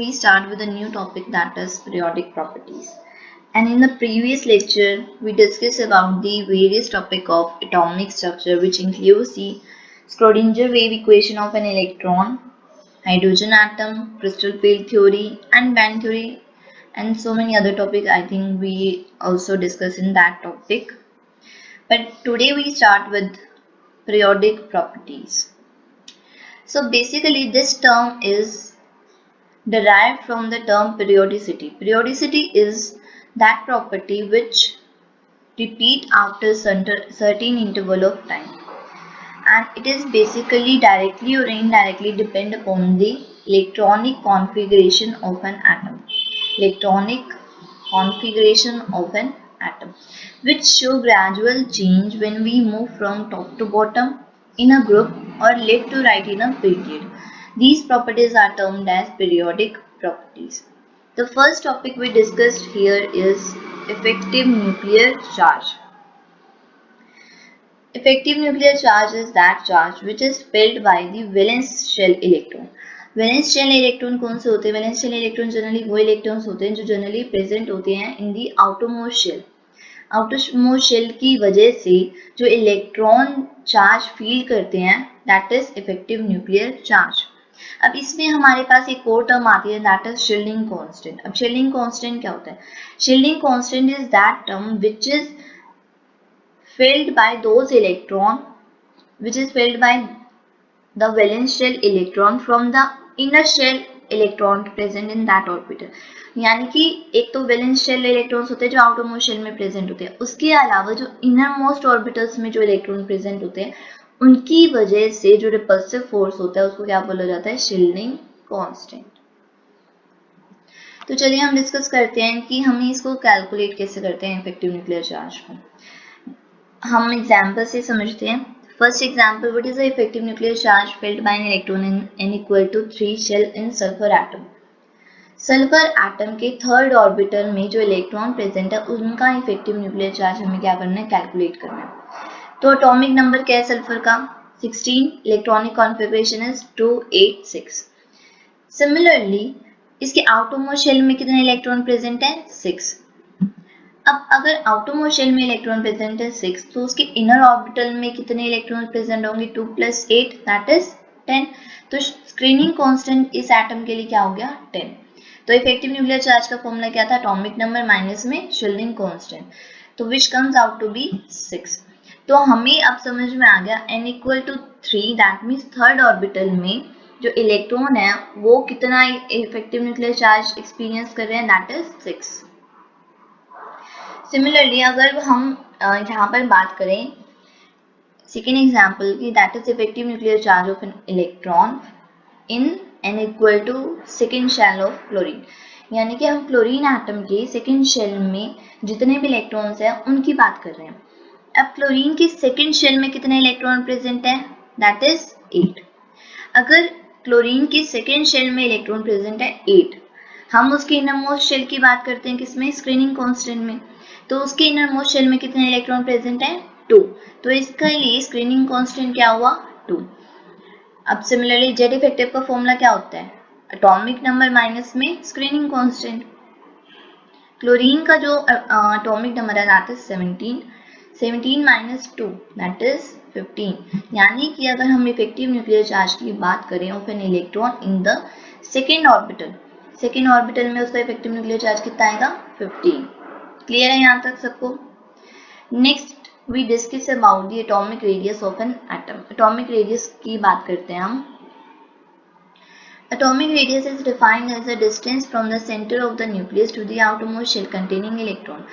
we start with a new topic, that is periodic properties. And in the previous lecture, we discussed about the various topic of atomic structure, which includes the Schrodinger wave equation of an electron, hydrogen atom, crystal field theory, and band theory, and so many other topics. I think we also discuss in that topic. But today we start with periodic properties. So basically, this term is derived from the term periodicity. Periodicity is that property which repeat after certain interval of time, and it is basically directly or indirectly depend upon the electronic configuration of an atom. Electronic configuration of an atom, which show gradual change when we move from top to bottom in a group or left to right in a period. These properties are termed as periodic properties. The first topic we discussed here is effective nuclear charge. Effective nuclear charge is that charge which is filled by the valence shell electron. Valence shell electron कौन से होते हैं? वैलेंस shell इलेक्ट्रॉन generally वो electrons होते हैं जो जनरली प्रेजेंट होते हैं in the outermost shell. Outermost shell की वजह से जो इलेक्ट्रॉन चार्ज फील करते हैं, that is effective nuclear charge. अब इसमें हमारे पास एक और टर्म आती है, दैट इज शील्डिंग कांस्टेंट. अब शील्डिंग कांस्टेंट क्या होता है? Shielding constant is that term which is filled by those electron which is filled by the valence shell electron from the inner shell electron present in that orbital. यानी कि एक तो valence shell electrons होते हैं जो outer most shell में present होते हैं, उसके अलावा जो इनर मोस्ट ऑर्बिटल्स में जो इलेक्ट्रॉन प्रेजेंट होते हैं उनकी वजह से जो रिपल्सिव फोर्स होता है उसको क्या बोला जाता है? Shielding constant. तो चलिए हम डिस्कस करते हैं कि हम इसको कैलकुलेट कैसे करते हैं इफेक्टिव न्यूक्लियर चार्ज को. हम एग्जाम्पल से समझते हैं. First example, what is the effective nuclear charge filled by an electron in n equal to 3 shell in sulfur atom. Sulphur atom के थर्ड ऑर्बिटल में जो इलेक्ट्रॉन प्रेजेंट है उनका इफेक्टिव न्यूक्लियर चार्ज हमें क्या करना है? कैलकुलेट करना है. तो एटॉमिक नंबर क्या है सल्फर का? 16. Electronic configuration is 286. सिमिलरली इसके आउटरमोस्ट शेल में कितने इलेक्ट्रॉन प्रेजेंट है? 6. अब अगर आउटरमोस्ट शेल में इलेक्ट्रॉन प्रेजेंट है 6, तो उसके इनर ऑर्बिटल में कितने इलेक्ट्रॉन प्रेजेंट होंगे? 2 + 8 दैट इज 10. तो स्क्रीनिंग कांस्टेंट इस एटम के लिए क्या हो गया? 10. तो इफेक्टिव न्यूक्लियर चार्ज का फॉर्मूला क्या था? एटॉमिक नंबर माइनस में शील्डिंग कांस्टेंट, तो which comes out to be 6. तो हमें अब समझ में आ गया n = 3, that means third orbital में जो इलेक्ट्रॉन है वो कितना इफेक्टिव न्यूक्लियर चार्ज एक्सपीरियंस कर रहे हैं? That is 6. सिमिलरली अगर हम यहाँ पर बात करें सेकेंड एग्जाम्पल की, that is effective nuclear charge of an electron in n = second shell of chlorine. यानी कि हम क्लोरीन एटम के सेकेंड शेल में जितने भी इलेक्ट्रॉन्स हैं उनकी बात कर रहे हैं. अब क्लोरीन के सेकेंड शेल में कितने इलेक्ट्रॉन प्रेजेंट है? That is 8. अगर क्लोरीन के सेकेंड शेल में इलेक्ट्रॉन प्रेजेंट है 8, हम उसके इनर मोस्ट शेल की बात करते हैं किसमें? स्क्रीनिंग कांस्टेंट में. तो उसके इनर मोस्ट शेल में कितने इलेक्ट्रॉन प्रेजेंट है? 2. तो इसके लिए स्क्रीनिंग कांस्टेंट क्या हुआ? 2. अब सिमिलरली जेड इफेक्टिव का फॉर्मूला क्या होता है? एटॉमिक नंबर माइनस में स्क्रीनिंग कांस्टेंट. क्लोरीन का जो एटॉमिक नंबर है दैट इज 17. 17 - 2 that is 15. यानी कि अगर हम इफेक्टिव न्यूक्लियर चार्ज की बात करें of an electron in the second orbital में उसका इफेक्टिव न्यूक्लियर चार्ज कितना आएगा? 15. क्लियर है यहाँ तक सबको? Next we discuss about the atomic radius of an atom. Atomic radius की बात करते हैं हम. Atomic radius is defined as the distance from the centre of the nucleus to the outermost shell containing electron.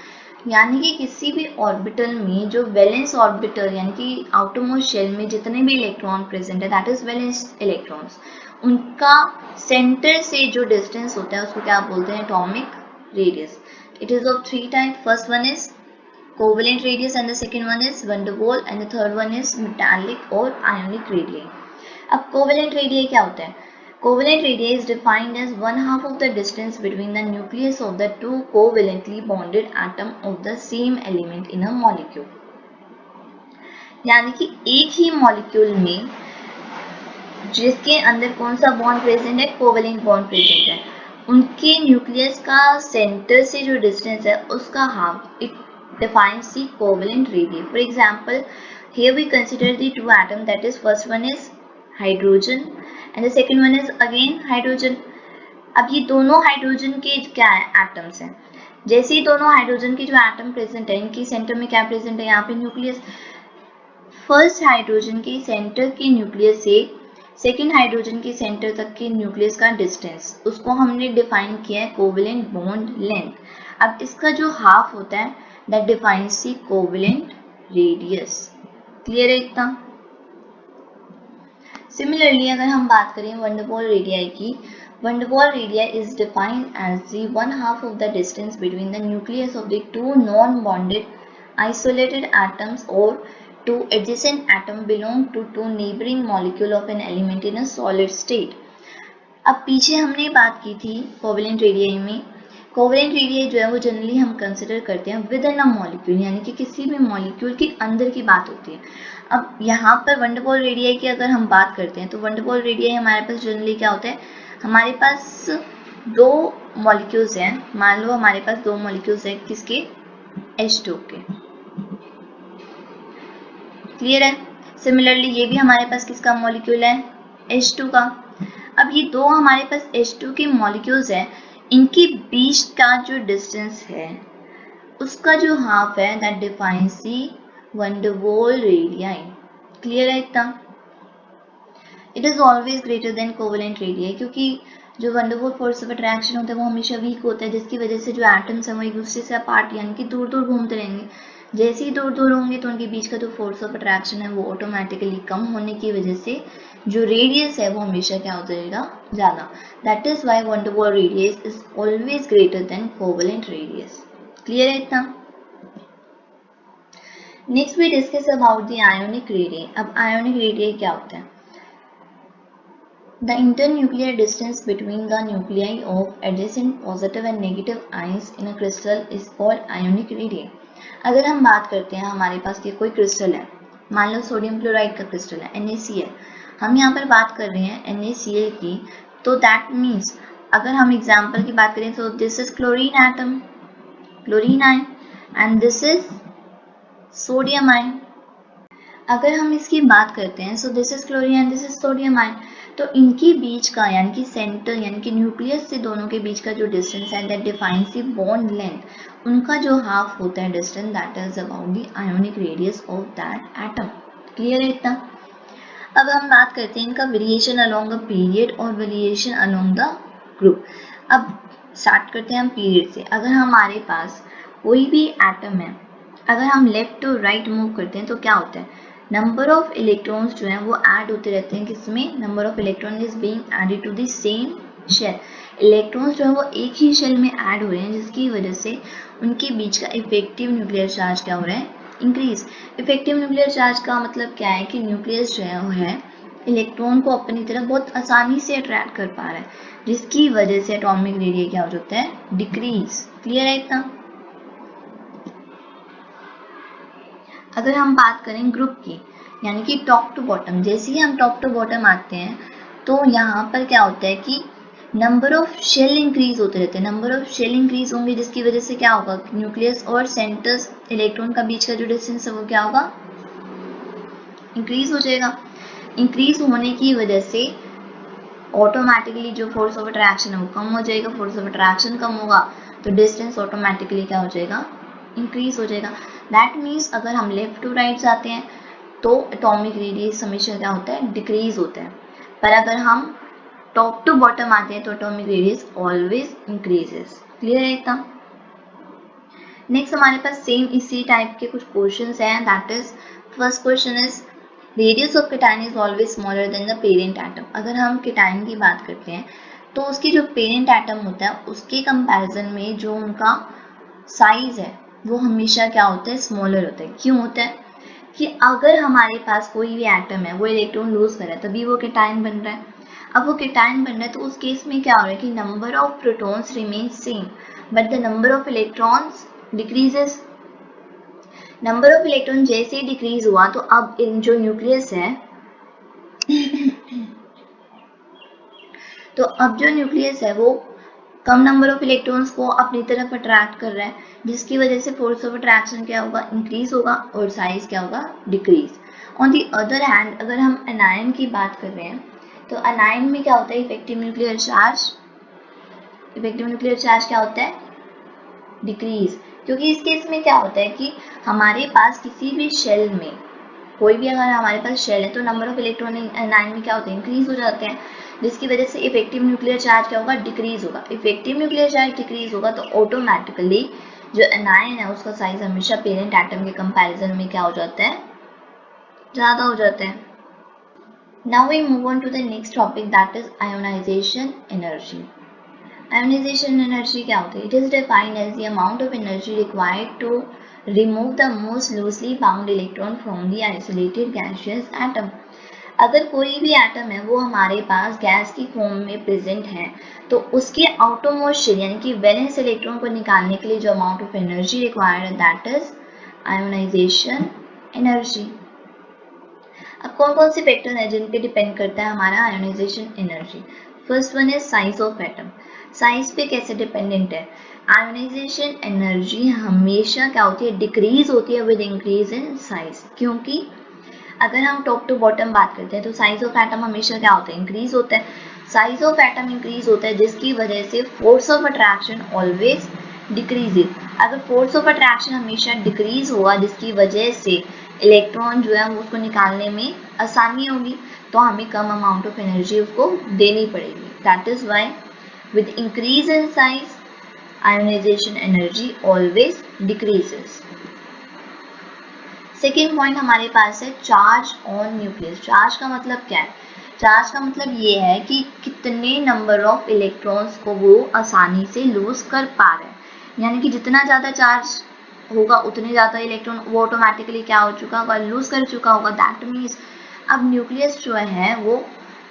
यानी कि किसी भी orbital में जो वैलेंस ऑर्बिटल यानी कि आउटरमोस्ट शेल में जितने भी इलेक्ट्रॉन प्रेजेंट है दैट इज वैलेंस इलेक्ट्रॉन्स, उनका सेंटर से जो डिस्टेंस होता है उसको क्या बोलते हैं? Atomic radius. It is of 3 types. First one is covalent radius and the second one is van der Waals and the third one is metallic or ionic radii. अब covalent radii क्या होता है? Covalent radii is defined as 1/2 of the distance between the nucleus of the two covalently bonded atom of the same element in a molecule. यानी कि एक ही molecule में जिसके अंदर कौन सा बॉन्ड प्रेजेंट है? कोवेलेंट बॉन्ड प्रेजेंट है, उनके न्यूक्लियस का सेंटर से जो डिस्टेंस है उसका half, it defines the covalent radii. For example, here we consider the two atoms, that is first one is hydrogen and the second one is again hydrogen. अब ये दोनों हाइड्रोजन के क्या है, एटम्स हैं. जैसे ही दोनों हाइड्रोजन के जो एटम प्रेजेंट है, इनकी सेंटर में क्या प्रेजेंट है, यहाँ पे न्यूक्लियस. फर्स्ट हाइड्रोजन के सेंटर के न्यूक्लियस से सेकेंड हाइड्रोजन के सेंटर तक के न्यूक्लियस का डिस्टेंस, उसको हमने डिफाइन किया है कोवेलेंट बॉन्ड लेंथ. अब इसका जो हाफ होता है that defines the covalent radius. Clear है इतना. सिमिलरली अगर हम बात करें van der Waals radii की, van der Waals radii is defined as the one half of the distance between the nucleus of the two non-bonded isolated atoms or two adjacent atoms belong to two neighboring molecule of an element in a solid state. अब पीछे हमने बात की थी covalent radii में. Covalent radii जो है वो जनरली हम कंसिडर करते हैं विद इन अ मॉलिक्यूल, यानी कि किसी भी मॉलिक्यूल के अंदर की बात होती है. अब यहाँ पर van der Waals रेडियाई की अगर हम बात करते हैं तो van der Waals रेडियाई हमारे पास जनरली क्या होता है, हमारे पास दो मॉलिक्यूल्स हैं. मान लो हमारे पास दो मॉलिक्यूल्स हैं, किसके, H2 के. क्लियर है. सिमिलरली ये भी हमारे पास किसका मॉलिक्यूल है, H2 का. अब ये दो हमारे पास H2 के मॉलिक्यूल्स हैं, इनके बीच का जो डिस्टेंस है उसका जो हाफ है that defines the van der Waals radii. Clear है इतना. It is always greater than covalent radii, क्योंकि जो van der Waals force of attraction होता है वो हमेशा वीक होता है, जिसकी वजह से जो एटम्स हैं वो एक दूसरे से अपार्ट यानी कि दूर दूर घूमते रहेंगे. जैसे ही दूर दूर होंगे तो उनके बीच का जो फोर्स ऑफ अट्रैक्शन है वो ऑटोमेटिकली कम होने की वजह से जो रेडियस है वो हमेशा क्या हो जाएगा, ज़्यादा. That is why van der Waals radius is always greater than covalent radius. Clear है इतना. Next we discuss about the ionic radii. अब आयोनिक रेडियाई क्या होता है. The internuclear distance between the nuclei of adjacent positive and negative ions in a crystal is called ionic radii. अगर हम बात करते हैं हमारे पास ये कोई क्रिस्टल है, मान लो सोडियम क्लोराइड का क्रिस्टल है NaCl, हम यहाँ पर बात कर रहे हैं NaCl की, तो दैट मीन्स अगर हम एग्जाम्पल की बात करें तो this is chlorine atom, chlorine ion, and this is sodium ion. अगर हम इसकी बात करते हैं so this is chlorine and this is sodium ion, तो इनके बीच का यानी कि सेंटर यानी कि न्यूक्लियस से दोनों के बीच का जो डिस्टेंस है that defines the bond length, उनका जो हाफ होता है distance that is about the ionic radius of that atom. Clear है इतना. अब हम बात करते हैं इनका वेरिएशन अलोंग द पीरियड और वेरिएशन अलोंग द ग्रुप. अब स्टार्ट करते हैं हम पीरियड से. अगर हमारे पास कोई भी एटम है, अगर हम लेफ्ट टू राइट मूव करते हैं तो क्या होता है, नंबर ऑफ इलेक्ट्रॉन्स जो हैं वो ऐड होते रहते हैं. किसमें, number of electron is being added to the same shell. Electrons जो है वो एक ही शेल में ऐड हो रहे हैं, जिसकी वजह से उनके बीच का इफेक्टिव न्यूक्लियर चार्ज क्या हो रहा है, इंक्रीज. इफेक्टिव न्यूक्लियर चार्ज का मतलब क्या है कि न्यूक्लियस जो है वो है इलेक्ट्रॉन को अपनी तरफ बहुत आसानी से अट्रैक्ट कर पा रहा है, जिसकी वजह से एटॉमिक रेडियस क्या हो जाता है, डिक्रीज. क्लियर है इतना. अगर हम बात करें ग्रुप की यानी कि टॉप टू बॉटम, जैसे ही हम टॉप टू बॉटम आते हैं तो यहाँ पर क्या होता है कि नंबर ऑफ शेल इंक्रीज होते रहते हैं. नंबर ऑफ शेल इंक्रीज होंगे जिसकी वजह से क्या होगा, न्यूक्लियस और सेंटर्स इलेक्ट्रॉन का बीच का जो डिस्टेंस है वो क्या होगा, इंक्रीज हो जाएगा. इंक्रीज होने की वजह से ऑटोमेटिकली जो फोर्स ऑफ अट्रैक्शन है वो कम हो जाएगा. फोर्स ऑफ अट्रैक्शन कम होगा तो डिस्टेंस ऑटोमेटिकली क्या हो जाएगा, इंक्रीज हो जाएगा. दैट मीन्स अगर हम लेफ्ट टू राइट जाते हैं तो एटॉमिक रेडियस हमेशा क्या होता है, डिक्रीज होता है. पर अगर हम टॉप टू बॉटम आते हैं तो atomic radius always increases. Clear है इतना. नेक्स्ट हमारे पास सेम इसी टाइप के कुछ क्वेश्चंस हैं. That is first question is radius of cation is always smaller than the parent atom. अगर हम केटायन की बात करते हैं तो उसकी जो पेरेंट एटम होता है उसके कंपैरिजन में जो उनका साइज है वो हमेशा क्या होता है, स्मॉलर होता है. क्यों होता है कि अगर हमारे पास कोई भी एटम है वो इलेक्ट्रॉन लूज कर रहा है तभी वो केटायन बन रहा है. अब वो केटायन बन रहा है तो उस केस में क्या हो रहा है कि number of protons remain same but the number of electrons decreases. Number of electron जैसे ही डिक्रीज हुआ तो अब इन जो न्यूक्लियस है तो अब जो न्यूक्लियस है वो कम नंबर ऑफ इलेक्ट्रॉन्स को अपनी तरफ अट्रैक्ट कर रहा है, जिसकी वजह से फोर्स ऑफ अट्रैक्शन क्या होगा, इंक्रीज होगा और साइज क्या होगा, decrease. On the other hand अगर हम एनायन की बात कर रहे हैं तो एनायन में क्या होता है, effective nuclear charge, effective nuclear charge क्या होता है, डिक्रीज। क्योंकि इस केस में क्या होता है कि हमारे पास किसी भी शेल में, कोई भी अगर हमारे पास शेल है तो नंबर ऑफ इलेक्ट्रॉन एनायन में क्या होते हैं, इंक्रीज हो जाते हैं, जिसकी वजह से इफेक्टिव न्यूक्लियर चार्ज क्या होगा, डिक्रीज होगा। इफेक्टिव न्यूक्लियर चार्ज डिक्रीज होगा तो ऑटोमेटिकली जो एनायन है उसका साइज हमेशा पेरेंट एटम के कंपैरिजन में क्या हो जाता है, ज्यादा हो जाता है। Now we move on to the next topic that is ionization energy. Ionization energy क्या होती है, it is defined as the amount of energy required to remove the most loosely bound electron from the isolated gaseous atom। अगर कोई भी atom है वो हमारे पास gas की फॉर्म में प्रेजेंट है तो उसके आउटरमोस्ट शेल यानी कि वैलेंस इलेक्ट्रॉन को निकालने के लिए जो अमाउंट ऑफ एनर्जी रिक्वायर्ड है दैट इज आयोनाइजेशन एनर्जी। अब कौन कौन से फैक्टर हैं जिन पे डिपेंड करता है हमारा आयोनाइजेशन एनर्जी। फर्स्ट वन है साइज ऑफ एटम। साइज पे कैसे डिपेंडेंट है, आयोनाइजेशन एनर्जी हमेशा क्या होती है, डिक्रीज होती है विद इंक्रीज इन साइज। क्योंकि अगर हम टॉप टू बॉटम बात करते हैं तो साइज ऑफ एटम हमेशा क्या होता है, इंक्रीज होता है। साइज ऑफ एटम इंक्रीज होता है जिसकी वजह से force of attraction always decreases. अगर फोर्स ऑफ अट्रैक्शन हमेशा डिक्रीज होगा जिसकी वजह से इलेक्ट्रॉन जो है वो उसको निकालने में आसानी होगी, तो हमें कम अमाउंट ऑफ एनर्जी उसको देनी पड़ेगी। That is why with increase in size ionization energy always decreases। Second point हमारे पास है चार्ज ऑन न्यूक्लियस। चार्ज का मतलब क्या है, चार्ज का मतलब ये है कि कितने नंबर ऑफ इलेक्ट्रॉन्स को वो आसानी से लूज कर पा रहे हैं, यानी कि जितना ज़्यादा चार्ज होगा उतने ज़्यादा इलेक्ट्रॉन वो ऑटोमेटिकली क्या हो चुका होगा, लूज कर चुका होगा। दैट मीन्स अब न्यूक्लियस जो है वो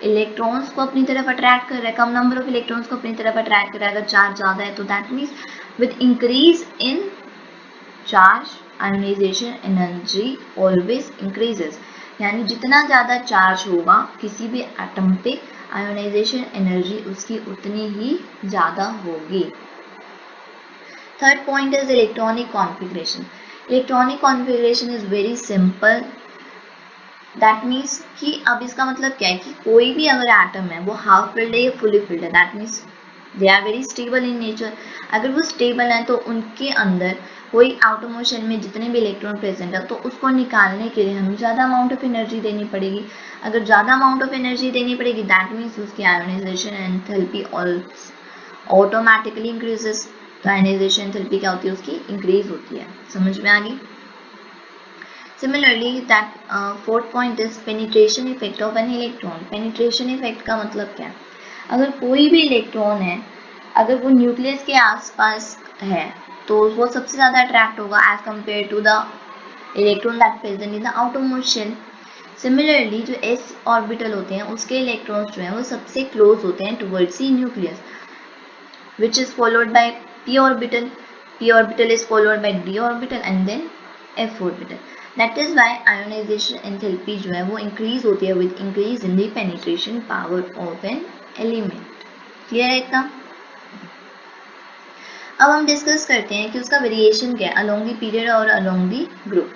इलेक्ट्रॉन्स को अपनी तरफ अट्रैक्ट कर रहा है, कम नंबर ऑफ इलेक्ट्रॉन्स को अपनी तरफ अट्रैक्ट कर रहा है अगर चार्ज ज़्यादा है तो। That means with increase in charge ionization energy always increases, यानी जितना ज़्यादा चार्ज होगा किसी भी एटम पे आयोनाइजेशन एनर्जी उसकी उतनी ही ज़्यादा होगी। Third point is electronic configuration. Electronic configuration is very simple. That means कि अब इसका मतलब क्या है कि कोई भी अगर एटम है वो हाफ फिल्ड है या फुली फिल्ड है, that means they are very stable in nature. अगर वो स्टेबल है तो उनके अंदर कोई आउटरमोस्ट शेल में जितने भी इलेक्ट्रॉन प्रेजेंट है तो उसको निकालने के लिए हमें ज़्यादा अमाउंट ऑफ एनर्जी देनी पड़ेगी। अगर ज़्यादा अमाउंट ऑफ एनर्जी देनी पड़ेगी दैट मीन्स उसकी आयोनाइजेशन एंथैल्पी ऑटोमेटिकली इंक्रीजेस। तो आयोनाइजेशन एंथैल्पी क्या होती है, उसकी इंक्रीज होती है। समझ में आ गई। Similarly, that fourth point is penetration effect of an electron। penetration effect का मतलब क्या है, अगर कोई भी इलेक्ट्रॉन है अगर वो न्यूक्लियस के आसपास है तो वो सबसे ज़्यादा अट्रैक्ट होगा as compare to the electron that present in the outermost shell. Similarly जो s ऑर्बिटल होते हैं उसके इलेक्ट्रॉन्स जो हैं वो सबसे क्लोज होते हैं towards the nucleus, which is followed by p orbital. p orbital is followed by d orbital and then f orbital. That is why ionization enthalpy जो है वो इंक्रीज होती है with increase in the penetration power of an element. Clear है इतना। अब हम discuss करते हैं कि उसका वेरिएशन क्या है अलोंग द पीरियड और अलोंग द ग्रुप।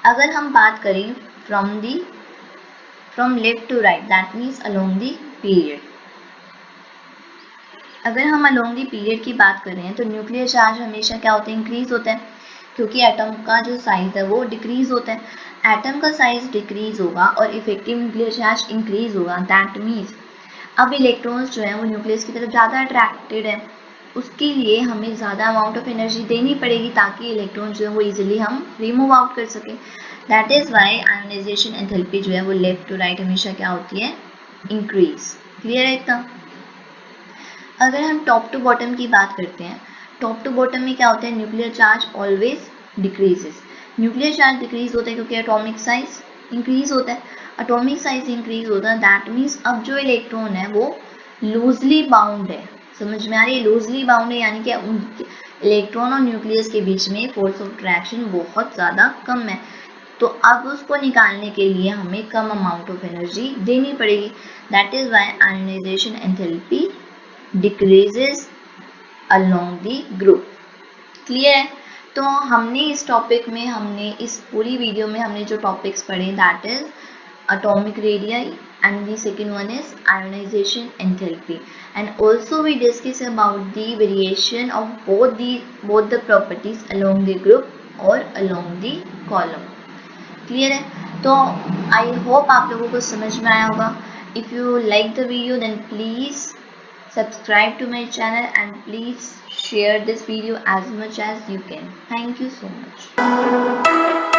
अगर हम बात करें from left to right that means along the period. अगर हम अलोंग द पीरियड की बात करें तो न्यूक्लियर चार्ज हमेशा क्या होता है, इंक्रीज होता है, क्योंकि एटम का जो साइज है वो डिक्रीज होता है। एटम का साइज डिक्रीज होगा और इफेक्टिव न्यूक्लियर चार्ज इंक्रीज होगा। दैट मीन्स अब इलेक्ट्रॉन्स जो है वो न्यूक्लियस की तरफ ज़्यादा अट्रैक्टेड है, उसके लिए हमें ज़्यादा अमाउंट ऑफ एनर्जी देनी पड़ेगी ताकि इलेक्ट्रॉन जो है वो इजीली हम रिमूव आउट कर सकें। That is why ionization enthalpy जो है वो लेफ्ट टू राइट हमेशा क्या होती है, इंक्रीज। क्लियर है इतना। अगर हम टॉप टू बॉटम की बात करते हैं, टॉप टू बॉटम में क्या होता है, nuclear charge always decreases. Nuclear charge decrease होता है क्योंकि एटॉमिक साइज इंक्रीज होता है। एटॉमिक साइज इंक्रीज होता है दैट मीन्स अब जो इलेक्ट्रॉन है वो लूजली बाउंड है। समझ में आ रही है, लूजली बाउंड है यानी कि उनके इलेक्ट्रॉन और न्यूक्लियस के बीच में फोर्स ऑफ अट्रैक्शन बहुत ज़्यादा कम है, तो अब उसको निकालने के लिए हमें कम अमाउंट ऑफ एनर्जी देनी पड़ेगी। That is why ionization enthalpy decreases along the group. Clear है? तो हमने इस टॉपिक में, हमने इस पूरी वीडियो में हमने जो टॉपिक्स पढ़े that is atomic radii and the second one is ionization enthalpy, and also we discuss about the variation of both the properties along the group or along the column. Clear है? तो I hope आप लोगों को समझ में आया होगा. If you like the video then please subscribe to my channel and please share this video as much as you can. Thank you so much.